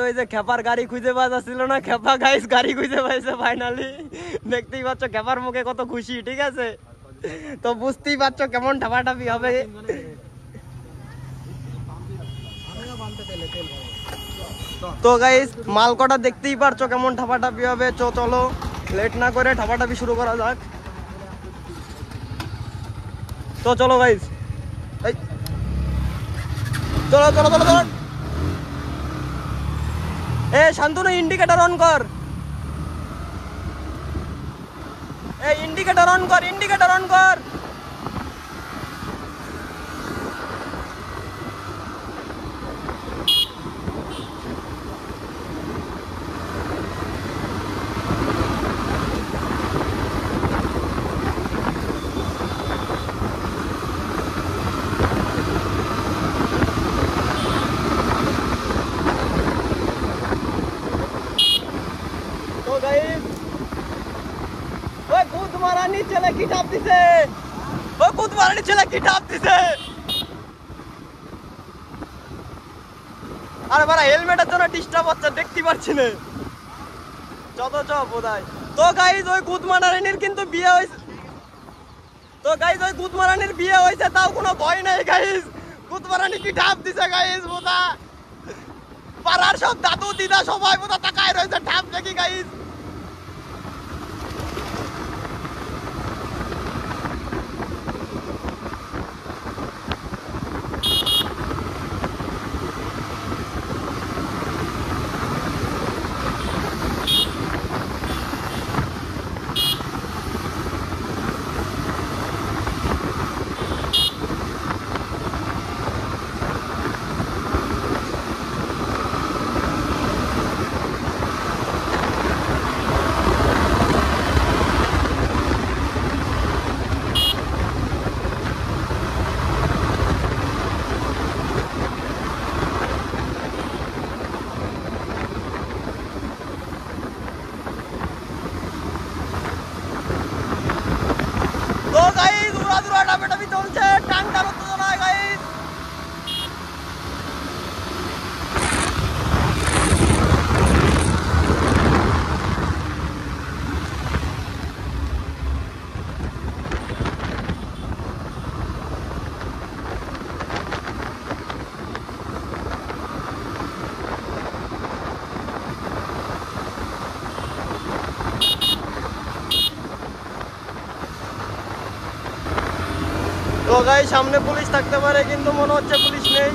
ওই যে খেপার গাড়ি খুঁজে পাওয়া যাচ্ছিল না, খেপা গাইস গাড়ি খুঁজে পাইছে ফাইনালি। দেখতেই পাচ্ছ খেপার মুখে কত খুশি, ঠিক আছে? তো বুঝতেই পারছো কেমন ঠাপাঠাপি হবে। তো গাইস মাল কটা দেখতেই পারছো কেমন ঠাপাঠাপি হবে। চলো লেট না করে ঠাপাঠাপি শুরু করা যাক। তো চলো গাইস, চলো চলো চলো চলো। এ শান্তনু ইন্ডিকেটর অন কর, এই ইন্ডিকেটর অন কর, ইন্ডিকেটর অন কর। ছেলে কি টাপ দিছে, ও কুতমারানি ছেলে কি টাপ দিছে। আরে বাড়া হেলমেটের জন্য ডিস্টার্ব হচ্ছে, দেখতে পাচ্ছি না। যত চপ বোধহয়। তো গাইজ ওই কুতমারানির কিন্তু বিয়ে হয়েছে, তো গাইজ ওই কুতমারানির বিয়ে হয়েছে, তাও কোনো ভয় নাই গাইজ। কুতমারানি কি টাপ দিছে গাইজ, বোধা পাড়ার সব দাদু দিদা সবাই বোধা তাকায় রয়েছে টাপ দেখি গাইজ। তো গাই সামনে পুলিশ থাকতে পারে, কিন্তু মনে হচ্ছে পুলিশ নেই।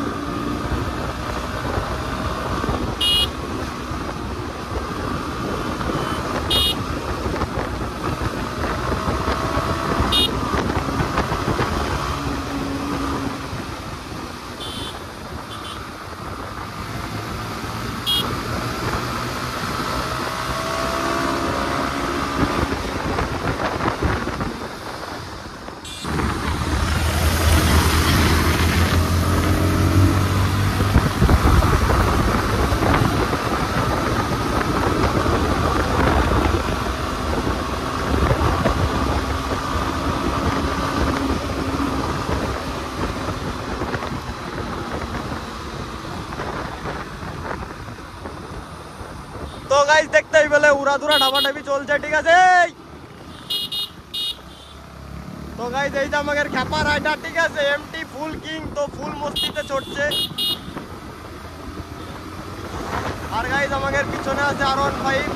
তো গাইস দেখতেই পেলে উড়াধুরা ঢাপাঢাপি চলছে, ঠিক আছে? তো গাইস এই যে আমাদের খেপা রাইডার, ঠিক আছে, এমটি ফুল কিং, তো ফুল মস্তিতে চড়ছে। আর গাইস আমাদের পিছনে আছে R15।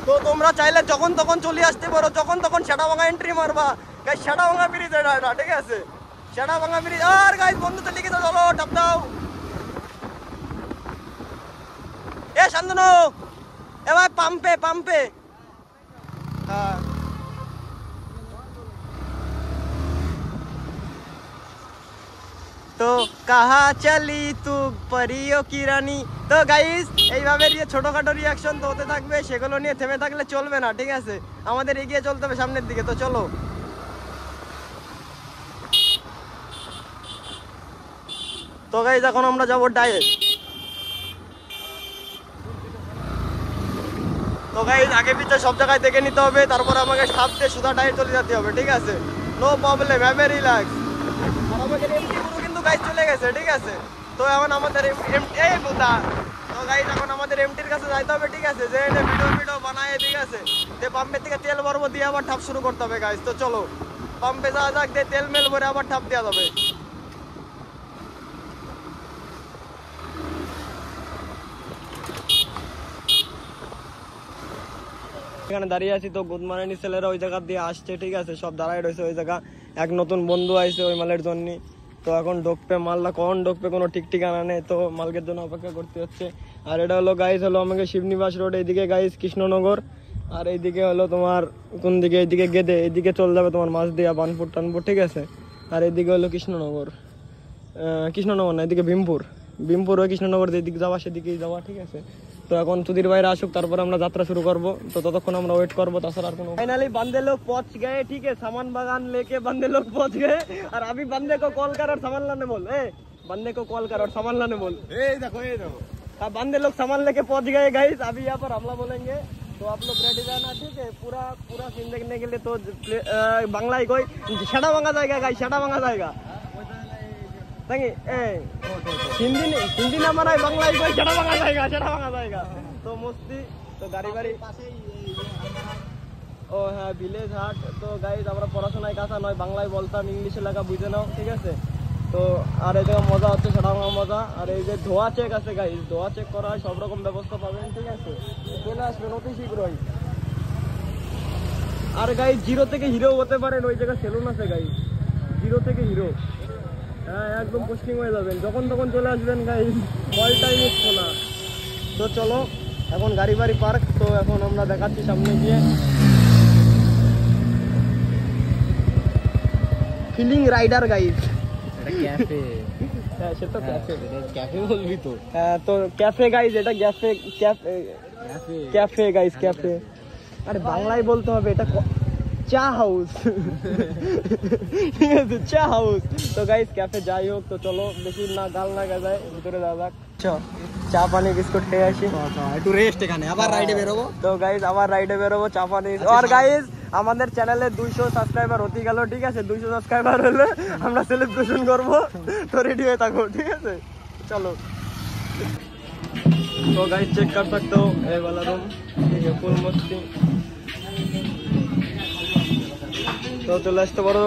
তো তোমরা চাইলে যখন তখন চলে আসতে পারো, যখন তখন সেটাভাঙা এন্ট্রি মারবা গাইস। সেটাভাঙা ব্রিজ এটা, ঠিক আছে? সেটাভাঙা ব্রিজ। আর গাইস বন্ধু তো লিখে দাও, চলো টাপ দাও। এ শান্তনু, এ ভাই পাম্পে পাম্পে। হ্যাঁ তো কাহা চলি তু পরিও কি রানী। তো গাইস এইভাবে ছোটখাটো রিয়াকশন তো হতে থাকবে, সেগুলো নিয়ে থেমে থাকলে চলবে না, ঠিক আছে? আমাদের এগিয়ে চলতে হবে সামনের দিকে। তো চলো। তো গাইজ এখন আমরা যাবো ডাইরেক্ট। তো গাইজ আগে পিছে সব জায়গায় দেখে নিতে হবে, তারপর আমাকে সাপ দিয়ে সুদা ডাইরেক্ট চলে যেতে হবে, ঠিক আছে? No problem, have a relax. আর আমাদের এমটি পুরো কিন্তু গাইজ চলে গেছে, ঠিক আছে? তো এখন আমাদের এই বুদা, তো গাইজ এখন আমাদের এমটির কাছে যাইতে হবে, ঠিক আছে? যে এটা ভিডিও বানায়, ঠিক আছে? যে পাম্পের থেকে তেল ভরবো, দিয়ে আবার ঠাপ শুরু করতে হবে গাইজ। তো চলো পাম্পে যাওয়া যাক, দিয়ে তেল মেল ভরে আবার ঠাপ দেওয়া যাবে। এখানে দাঁড়িয়ে আছি, তো গুদমারানি ছেলেরা ওই জায়গা দিয়ে আসছে, ঠিক আছে? সব দাঁড়ায় রয়েছে ওই জায়গা। এক নতুন বন্ধু আইছে ওই মালের জন্য। তো এখন ঢুকবে মালটা, কখন ঢুকবে কোনো ঠিক ঠিকানা নেই, তো মালকের জন্য অপেক্ষা করতে হচ্ছে। আর এটা হলো গাইস, হলো আমাকে শিবনিবাস রোড, এইদিকে গাইস কৃষ্ণনগর, আর এইদিকে হলো তোমার কোন দিকে, এইদিকে গেদে, এইদিকে চলে যাবে তোমার মাছ দিয়া বানপুর টানপুর, ঠিক আছে? আর এইদিকে হলো কৃষ্ণনগর না, এদিকে ভীমপুর ওই কৃষ্ণনগর যেদিকে যাওয়া সেদিকেই যাওয়া, ঠিক আছে? তো এখন সুধীর ভাইরা আসুক, তারপরে আমরা যাত্রা শুরু করব। তো ততক্ষণ আমরা ওয়েট করবো, তাছাড়া আর কোনো। फाइनली बंदे लोग पहुंच गए, ठीक है? सामान बागान लेके बंदे लोग पहुंच गए। और अभी बंदे को कॉल कर और सामान लाने बोल, बंदे को कॉल कर और सामान लाने बोल। देखो हाँ, बंदे लोग सामान लेके पहुंच गए गाइस। अभी यहाँ पर हमला बोलेंगे, तो आप लोग रेडी रहना, ठीक है? पूरा सीन देखने के लिए। तो बांग्ला ही कोई छड़ा मांगा जाएगा गाइस, छड़ा मांगा जाएगा। हिंदी ना माना, बांग्ला ही कोई छड़ा मांगा जाएगा। तो मस्ती, तो गाड़ी बाड़ी ও হ্যাঁ ভিলেজ হাট। তো গাইজ আমরা পড়াশোনায় কাঁচা নয়, বাংলায় বলতাম, ইংলিশে লেখা বুঝে নাও, ঠিক আছে? তো আর এই জায়গায় মজা হচ্ছে, সেটা আমার মজা। আর এই যে ধোয়া চেক আছে গাইজ, ধোয়া চেক করা হয়, সব রকম ব্যবস্থা পাবেন, ঠিক আছে? চলে আসবেন অতি শীঘ্রই। আর গাইজ জিরো থেকে হিরো হতে পারেন, ওই জায়গায় সেলুন আছে গাইজ, জিরো থেকে হিরো। হ্যাঁ একদম পোস্টিং হয়ে যাবেন, যখন তখন চলে আসবেন গাইজ, অল টাইম ইজ খোলা। তো চলো এখন গাড়ি বাড়ি পার্ক। তো এখন আমরা দেখাচ্ছি সামনে গিয়ে ফিলিং রাইডার গাইজ, ক্যাফে। হ্যাঁ সে তো ক্যাফে, ক্যাফে বলবি তো? হ্যাঁ তো ক্যাফে গাইজ, এটা ক্যাফে গাইজ, ক্যাফে। আরে বাংলায় বলতে হবে, এটা চা হাউস, ঠিক আছে? চা হাউস। তো গাইজ ক্যাফে যাই হোক, তো চলো বেশি না গাল না গাজায় ভিতরে যাওয়া যাক। চা পানি বিস্কুট খেয়ে আসি, একটু রেস্ট এখানে, আবার রাইডে বেরোবো। তো গাইজ আবার রাইডে বেরোবো, চা পানি। আর গাইজ আমাদের চ্যানেলে 200 সাবস্ক্রাইবার হতে গেল, ঠিক আছে? 200 সাবস্ক্রাইবার হলে আমরা সেলিব্রেশন করবো, তো রেডি হয়ে থাকো, ঠিক আছে? চলো। तो गाइस चेक कर सकते हो ये वाला रूम, ठीक है? फुल मस्ती। তো চলে আসতে পারো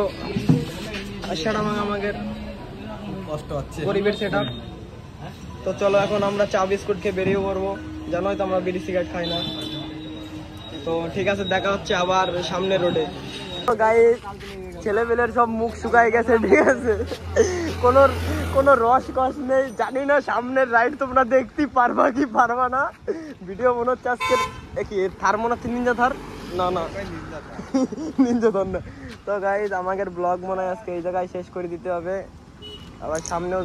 আষাঢ় আমাদের কষ্ট হচ্ছে গরিবের সেটআপ। তো চলো এখন আমরা চা বিস্কুট খেয়ে বেরিয়ে পড়বো, জানোই তো আমরা বিড়ি সিগারেট খাই না। তো ঠিক আছে, দেখা হচ্ছে আবার সামনে রোডে। গাইস ছেলেবেলের সব মুখ শুকায় গেছে, ঠিক আছে? কোনো রস কস নেই, জানি না সামনের রাইড তোমরা দেখতে পারবা কি পারবা না। ভিডিও মনে হচ্ছে আজকে কি থার মনে হচ্ছে, নিনজা থার না নিনজা থার না। তো গাইস আমাদের ব্লগ মনে হয় আজকে এই জায়গায় শেষ করে দিতে হবে, আবার সামনেও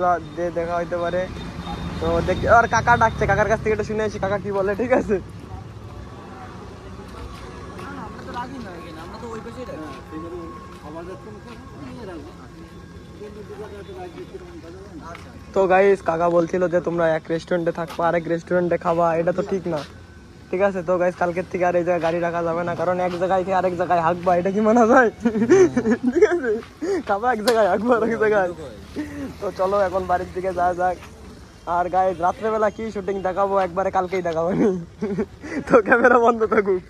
দেখা হইতে পারে। তো দেখি, আর কাকা ডাকছে, কাকার কাছ থেকে একটু শুনে আসি কাকা কি বলে, ঠিক আছে? তো গাইস কাকা বলছিল যে তোমরা এক রেস্টুরেন্টে থাকবা, আরেক রেস্টুরেন্টে খাবা, এটা তো ঠিক না, ঠিক আছে? তো গাইস কালকের থেকে আর এই জায়গায় গাড়ি রাখা যাবে না, কারণ এক জায়গায় খেয়ে আরেক জায়গায় হাঁকবা, এটা কি মানা যায়? ঠিক আছে, খাবা এক জায়গায়, হাঁকবা আরেক জায়গায়। তো চলো এখন বাড়ির দিকে যাওয়া যাক। আর গাইস রাত্রেবেলা কি শুটিং দেখাবো একবারে কালকেই দেখাবো, তো ক্যামেরা বন্ধ থাকুক।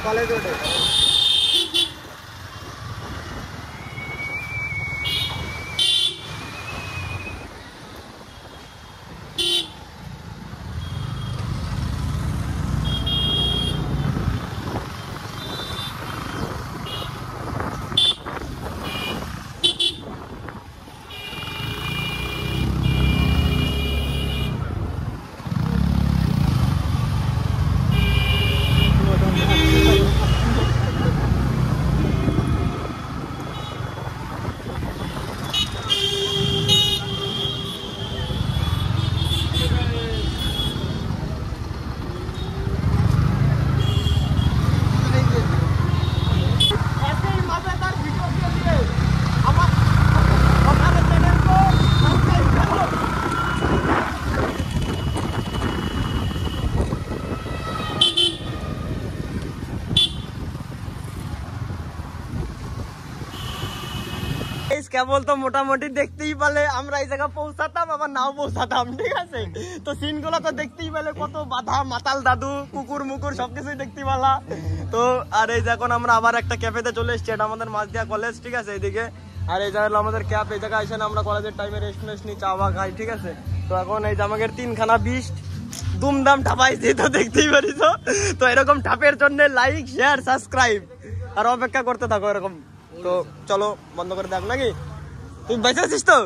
কলেজ রোডে। কেবল তো মোটামুটি দেখতেই পেলে আমরা এই জায়গা পৌঁছাতাম আবার নাও পৌঁছাতাম, ঠিক আছে? তো সিন গুলো তো দেখতেই পেলে, কত বাধা, মাতাল দাদু, কুকুর মুকুর সবকিছুই দেখতে পালা। তো আর এই যখন আমরা আবার একটা ক্যাফেতে চলে এসেছি, এটা আমাদের মাঝদিয়া কলেজ, ঠিক আছে? এইদিকে আর এই জায়গা হলো আমাদের ক্যাফ। এই জায়গায় এসে আমরা কলেজের টাইমে রেস্ট মেস্ট নিই, চা বা খাই, ঠিক আছে? তো এখন এই যে আমাদের 3খানা বিস্ট দুমদাম ঠাপাইছি, তো দেখতেই পারিস। তো এরকম ঠাপের জন্য লাইক শেয়ার সাবস্ক্রাইব আর অপেক্ষা করতে থাকো এরকম। তো চলো বন্ধ করে দেখ নাকি, তুই বেঁচে আছিস তো?